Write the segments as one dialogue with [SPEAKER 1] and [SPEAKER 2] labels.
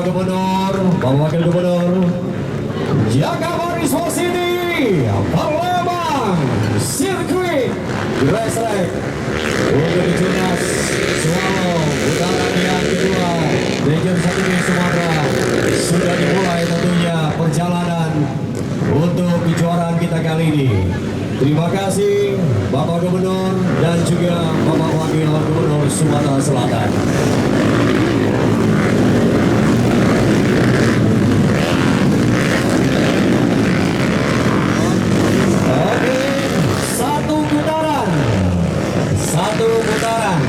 [SPEAKER 1] Gubernur, Bapak Wakil Gubernur, jaga baris posisi, Palembang, sirkuit, racetrack, untuk Junas, Swallow, putaran yang kedua, Region 1B Sumatera, sudah dimulai tentunya perjalanan untuk kejuaraan kita kali ini. Terima kasih Bapak Gubernur dan juga Bapak Wakil Gubernur Sumatera Selatan. Oke, satu putaran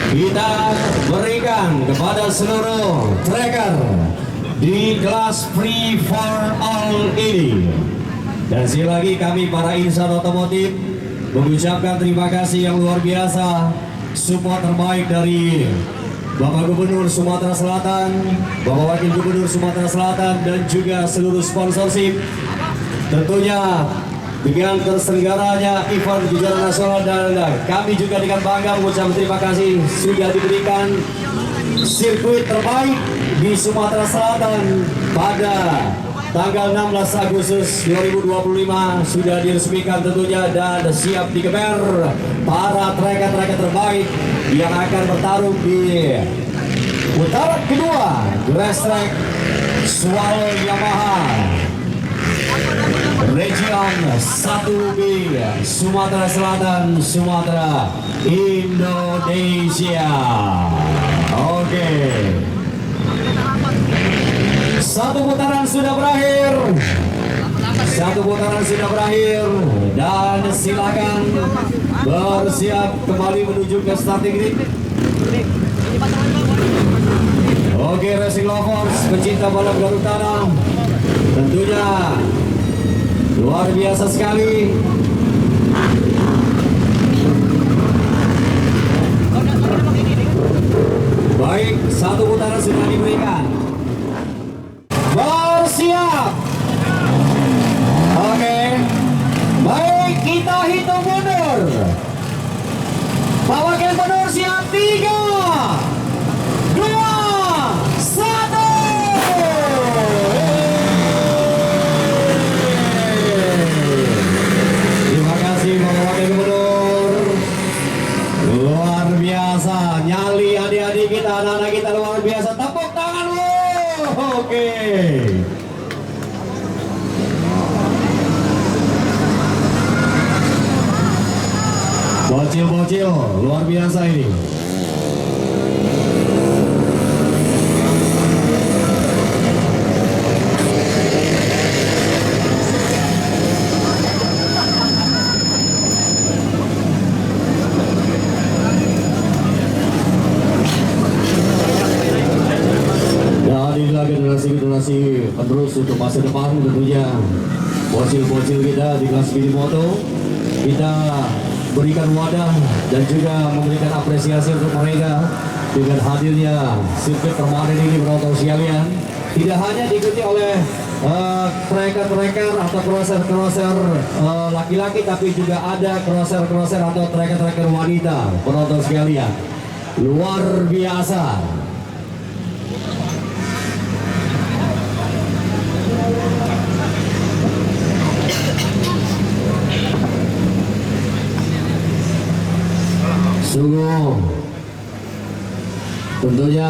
[SPEAKER 1] kita berikan kepada seluruh tracker di kelas free for all ini. Dan sekali lagi kami para insan otomotif mengucapkan terima kasih yang luar biasa, support terbaik dari Bapak Gubernur Sumatera Selatan, Bapak Wakil Gubernur Sumatera Selatan, dan juga seluruh sponsorship. Tentunya dengan terselenggaranya event kejuaraan nasional, dan kami juga dengan bangga mengucapkan terima kasih sudah diberikan sirkuit terbaik di Sumatera Selatan pada tanggal 16 Agustus 2025 sudah diresmikan tentunya, dan siap digeber para tracker-tracker terbaik yang akan bertarung di putaran kedua racetrack Swallow Yamaha Region 1B Sumatera Selatan, Sumatera, Indonesia. Oke. Satu putaran sudah berakhir, dan silakan bersiap kembali menuju ke starting grid. Oke, racing lovers, pecinta balap garuk tanah, tentunya luar biasa sekali. Baik, satu putaran sudah diberikan. Bersiap. Oke. Baik, kita hitung mundur. Pak Wakil Gubernur siap, 3, 2, 1. Terima kasih Bapak Wakil Gubernur. Luar biasa, nyali adik-adik kita, anak-anak kita luar biasa. Tepuk tangan lu. Oke. Bocil-bocil luar biasa ini. Generasi penerus untuk masa depan tentunya. Bocil-bocil kita di kelas mini moto kita berikan wadah dan juga memberikan apresiasi untuk mereka dengan hadirnya sirkuit permanen ini, penonton sekalian. Tidak hanya diikuti oleh tracker-tracker atau crosser-crosser laki-laki, tapi juga ada crosser-crosser atau tracker-tracker wanita, penonton sekalian. Luar biasa. Sungguh tentunya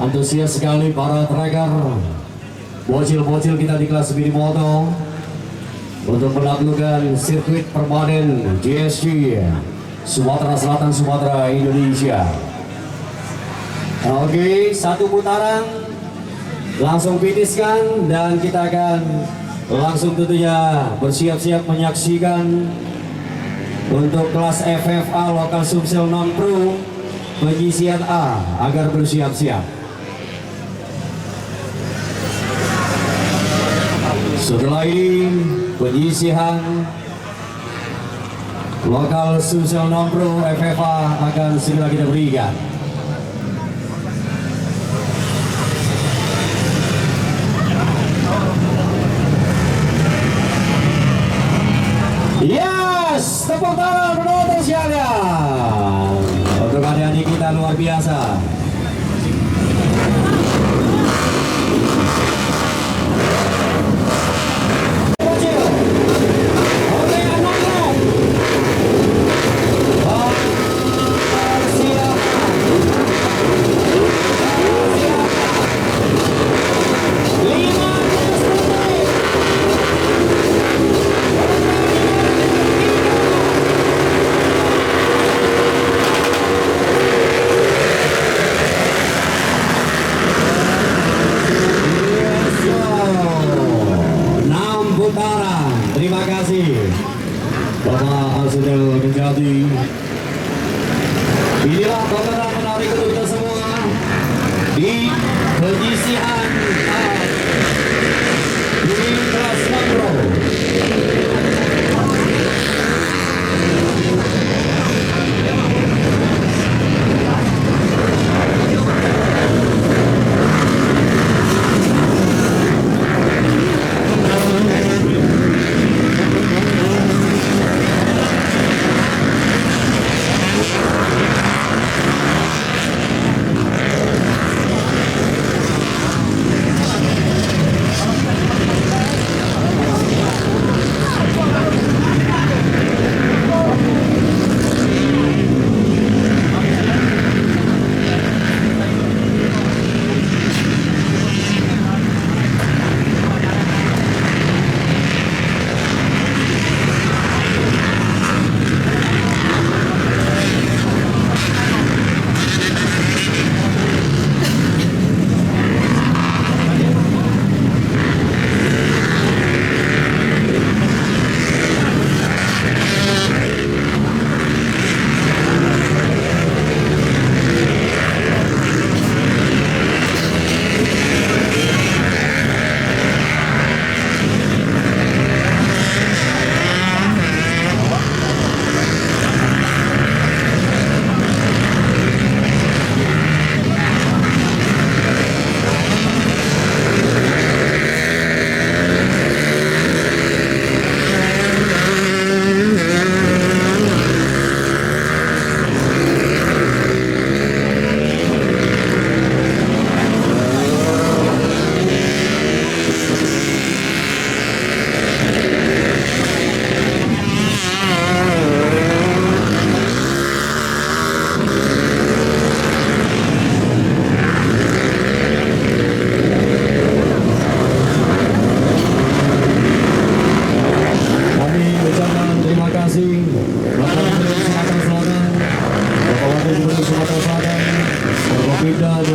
[SPEAKER 1] antusias sekali para tracker, bocil-bocil kita di kelas mini moto untuk menaklukkan sirkuit permanen GSG Sumatera Selatan, Sumatera, Indonesia. Oke, satu putaran langsung finiskan, dan kita akan langsung tentunya bersiap-siap menyaksikan untuk kelas FFA Lokal Sumsel Non Pro penyisian A agar bersiap-siap. Setelah ini penyisihan Lokal Sumsel Non Pro FFA akan segera kita berikan. Yes, tepuk tangan penonton sekalian untuk adik-adik kita luar biasa.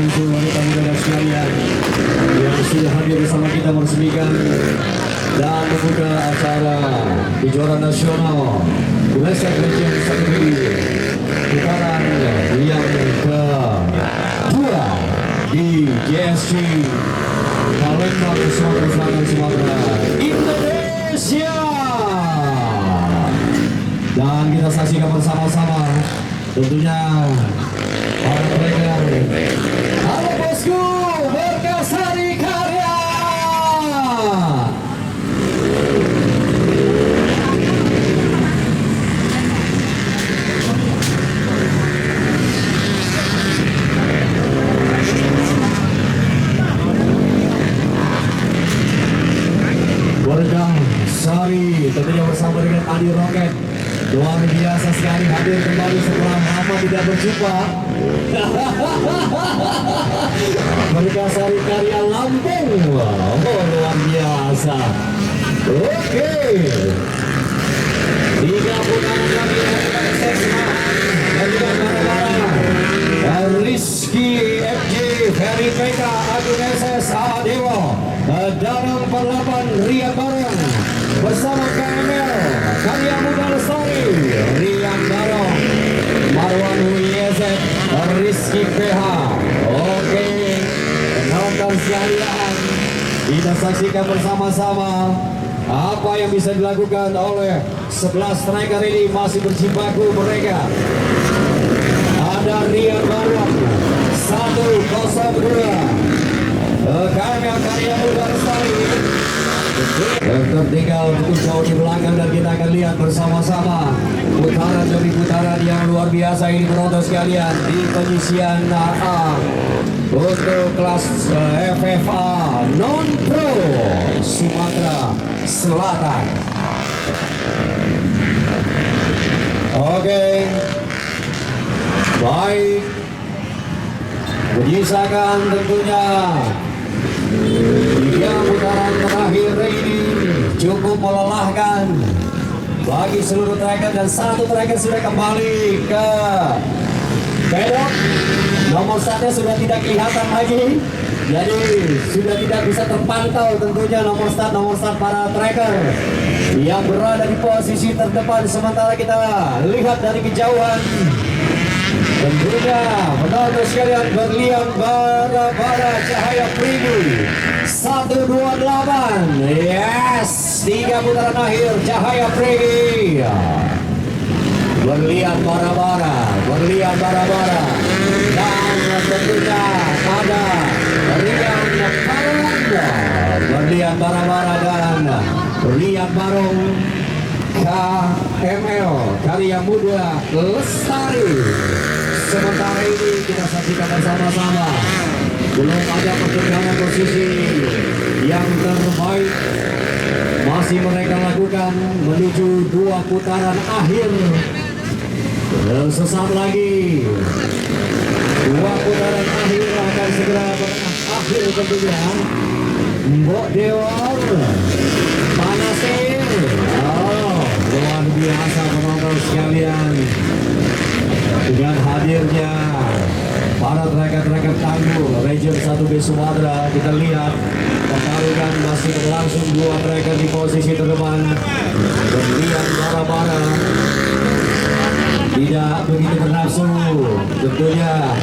[SPEAKER 1] untuk wanita muda dan sekalian yang sudah hadir bersama kita meresmikan dan membuka acara kejuaraan nasional Western Region Secondary putaran yang kedua di JSC Palembang, Sumatera Selatan, Sumatera, Indonesia. Dan kita saksikan bersama-sama tentunya para mereka. Halo bosku, Berkasari Karya. Berkasari tentunya bersama dengan Adi Roket. Luar biasa sekali hadir kembali setelah lama tidak berjumpa. Berkasari Karya Lampung. Oh, luar biasa. Oke. 3 putaran lagi dari Rizky FJ, Ferry PK, Agung SS, Dewa, Danang Perlapan, Rian Barong bersama KML, Karya Muda Lestari, Rian Barong, Marwan WYZ, Rizky PH. Oke, penonton sekalian, kita saksikan bersama-sama apa yang bisa dilakukan oleh 11 striker ini. Masih berjibaku mereka. Ada Rian Barong 102, KML Karya Muda Lestari tertinggal cukup jauh di belakang, dan kita akan lihat bersama-sama putaran demi putaran yang luar biasa ini penonton sekalian di penyisian A untuk kelas FFA non pro Sumatera Selatan. Oke, baik, menyisakan tentunya 3 putaran terakhir ini cukup melelahkan bagi seluruh tracker, dan 1 tracker sudah kembali ke pedok. Nomor 1 sudah tidak kelihatan lagi, jadi sudah tidak bisa terpantau tentunya nomor start para tracker yang berada di posisi terdepan. Sementara kita lihat dari kejauhan tentunya penonton sekalian, berlian bara-bara Cahaya Prigi 128. Yes, 3 putaran akhir Cahaya Prigi. Berlian bara-bara, dan tentunya ada Rian Barong, berlian bara-bara dan Rian Barong, KML Karya Muda Lestari. Sementara ini kita saksikan bersama-sama, belum ada pertengahan posisi yang terbaik masih mereka lakukan menuju 2 putaran akhir. Sesaat lagi 2 putaran akhir akan segera berakhir tentunya. Mbok Dewa panasin. Oh, luar biasa penonton sekalian. Dengan hadirnya para tracker-tracker tangguh Region 1B Sumatera, kita lihat pertarungan masih berlangsung. 2 tracker di posisi terdepan. Berlian bara-bara tidak begitu bernafsu, tentunya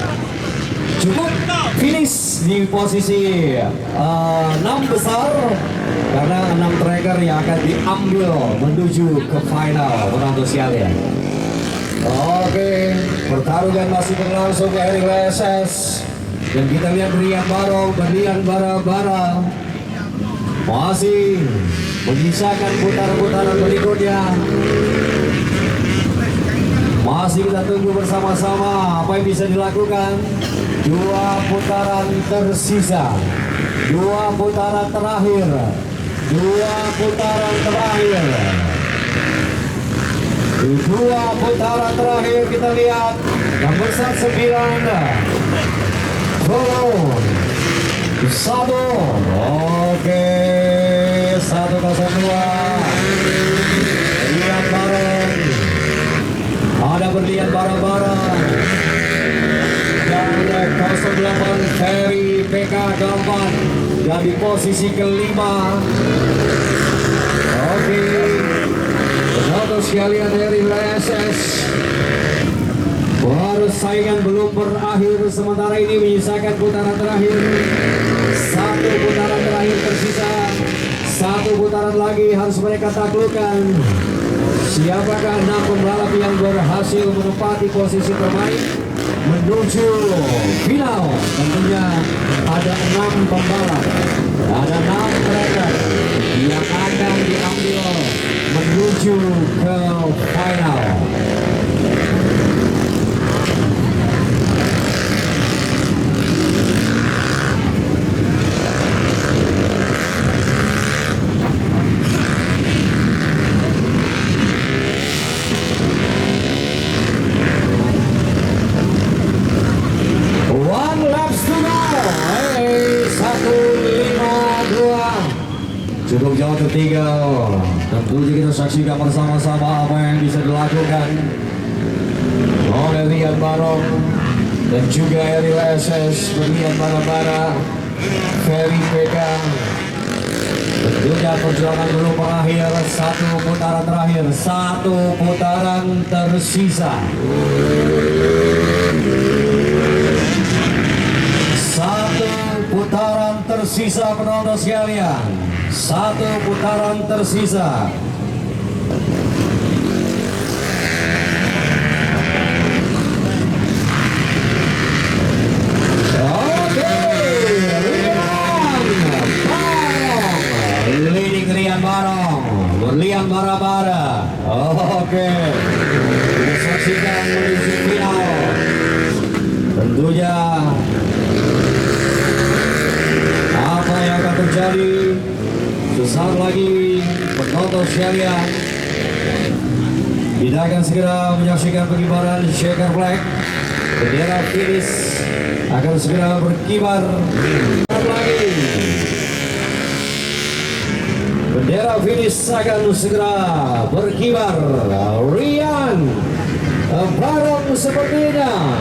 [SPEAKER 1] cukup finish di posisi 6 besar, karena 6 tracker yang akan diambil menuju ke final penonton sekalian. Oke, pertarungan masih berlangsung ke Erik Leses, dan kita lihat Rian Barong, berlian bara-bara masih menyisakan putaran-putaran berikutnya. Masih kita tunggu bersama-sama apa yang bisa dilakukan. 2 putaran tersisa, 2 putaran terakhir, 2 putaran terakhir. 2 putaran terakhir kita lihat nomor 9 Follow 1. Oke, 102 Rian Barong. Ada berlian bara-bara dan 08 Ferry PK keempat dan di posisi kelima. Oke, penonton sekalian dari SS, persaingan belum berakhir, sementara ini menyisakan putaran terakhir. Satu putaran terakhir tersisa, satu putaran lagi harus mereka taklukkan. Siapakah 6 pembalap yang berhasil menempati posisi terbaik menuju final? Tentunya ada 6 pembalap, ada 6 tracker yang akan diambil menuju ke final. Cukup jauh tertinggal. Tentunya kita saksikan bersama-sama apa yang bisa dilakukan oleh Rian Barong dan juga Eril SS, Rian Bara-Bara, Ferry PK. Tentunya perjuangan belum berakhir, satu putaran terakhir, satu putaran tersisa. Satu putaran tersisa penonton sekalian. Satu putaran tersisa. Oke, leading Rian Barong, Rian Bara-Bara. Oke, kita saksikan menuju final. Tentunya apa yang akan terjadi? Sesaat lagi penonton sekalian, kita akan segera menyaksikan pengibaran checker flag. Bendera finish akan segera berkibar lagi. Bendera finish akan segera berkibar. Rian Barong sepertinya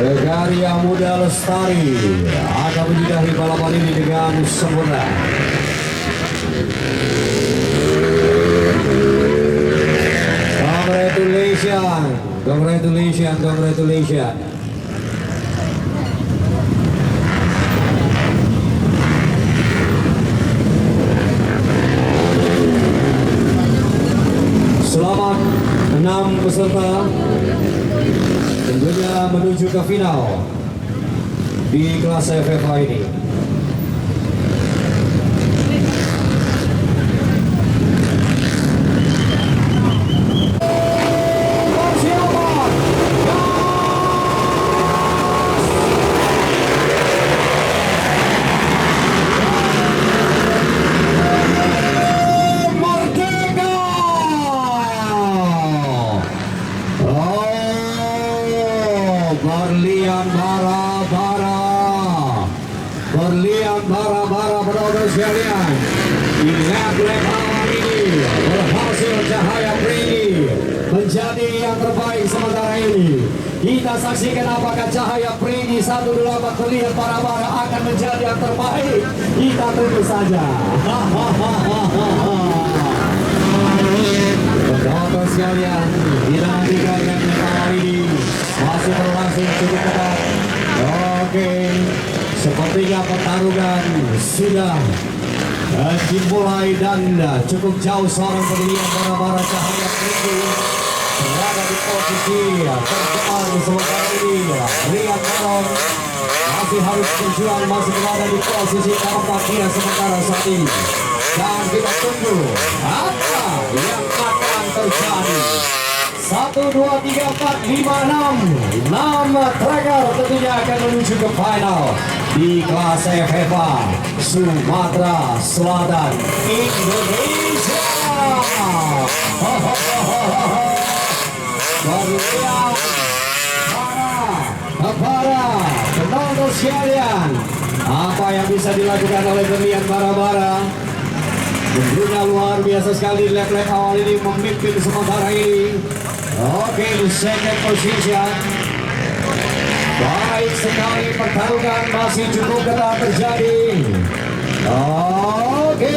[SPEAKER 1] Karya Muda Lestari akan menyudahi balapan ini dengan sempurna. Congratulations, congratulations, congratulations. Selamat 6 peserta tentunya menuju ke final di kelas FFA ini. Berlian bara-bara, berlian bara-bara penonton sekalian. Di lap awal ini berhasil Cahaya Prigi menjadi yang terbaik sementara ini. Kita saksikan apakah Cahaya Prigi 128 berlian bara-bara akan menjadi yang terbaik. Kita tunggu saja. Penonton sekalian, kita nantikan yang awal ini masih berlangsung cukup ketat. Oke, sepertinya pertarungan sudah dimulai dan cukup jauh seorang berlian bara-bara Cahaya Prigi berada di posisi terdepan sementara ini. Rian Barong masih harus berjuang, masih berada di posisi keempat dia sementara saat ini. Dan kita tunggu apa yang akan terjadi. 1, 2, 3, 4, 5, 6 tracker tentunya akan menuju ke final di kelas FFA Sumatera Selatan Indonesia. Berlian bara-bara penonton sekalian, apa yang bisa dilakukan oleh berlian bara-bara? Tentunya luar biasa sekali. Lap-lap awal ini memimpin sementara ini. Oke, di second position Baik sekali, pertarungan masih cukup ketat terjadi. Oke.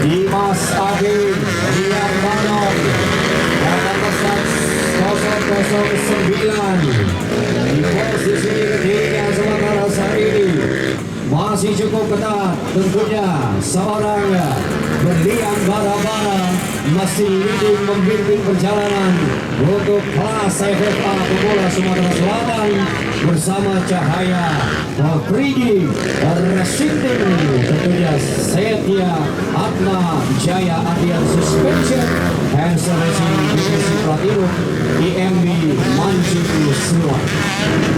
[SPEAKER 1] Dimas Agim, Rian Baron, dan nomor 009 di posisi ketiga sementara saat ini masih cukup ketat. Tentunya seorang berlian bara-bara masih leading memimpin perjalanan untuk kelas FFA Pemula Sumatera Selatan bersama Cahaya Afridi Rashidin, tentunya Setia Atma Jaya Adian Suspension Hanser Racing Divisi Platinum IMB Mancing semua.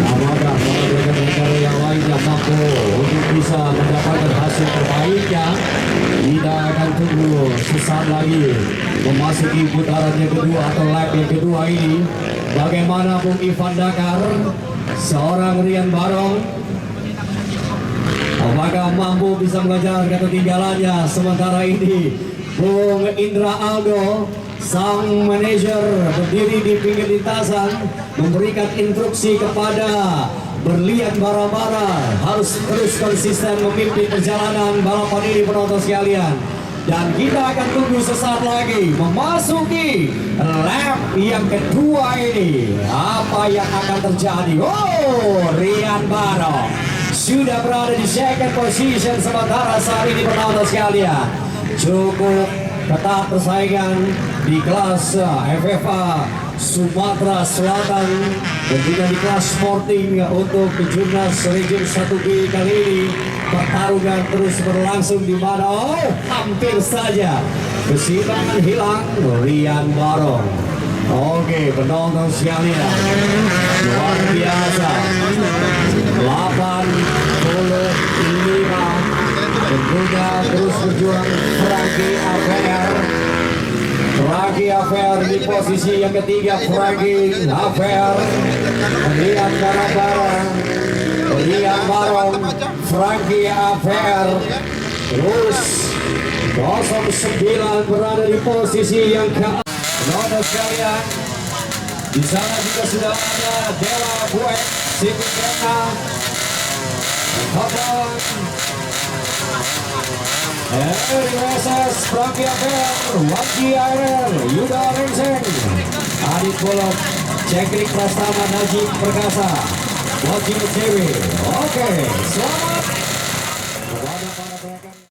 [SPEAKER 1] Apakah para rekan-rekan yang lainnya mampu untuk bisa mendapatkan hasil terbaiknya? Kita akan tunggu sesaat lagi memasuki putaran yang kedua atau lap yang kedua ini. Bagaimana Bung Ivan Dakar, seorang Rian Barong, apakah mampu bisa mengejar ketinggalannya? Sementara ini Bung Indra Aldo, sang manajer berdiri di pinggir lintasan, memberikan instruksi kepada berlian bara-bara harus terus konsisten memimpin perjalanan balapan ini, penonton sekalian. Dan kita akan tunggu sesaat lagi memasuki lap yang kedua ini. Apa yang akan terjadi? Oh, Rian Barong sudah berada di second position sementara saat ini, penonton sekalian. Cukup ketat persaingan di kelas FFA Sumatera Selatan dan juga di kelas sporting untuk Jurnas Region 1B kali ini. Pertarungan terus berlangsung di mana hampir saja keseimbangan hilang Rian Barong. Oke, penonton sekalian, luar biasa. 85 tentunya terus berjuang Frankie Affair di posisi yang ketiga. Frankie Affair, Rian Barong, Frankie Affair, terus 09 berada di posisi yang ke. Penonton sekalian, di sana juga sudah ada Dela Buek, Sikutena, Hotong, RWSS, Frankie Affair, Waki Air, Yuda Renseng, Adit Bolok, Cekrik Prastama, Najib Perkasa, Waki Cewi. Oke, selamat kepada para rekan.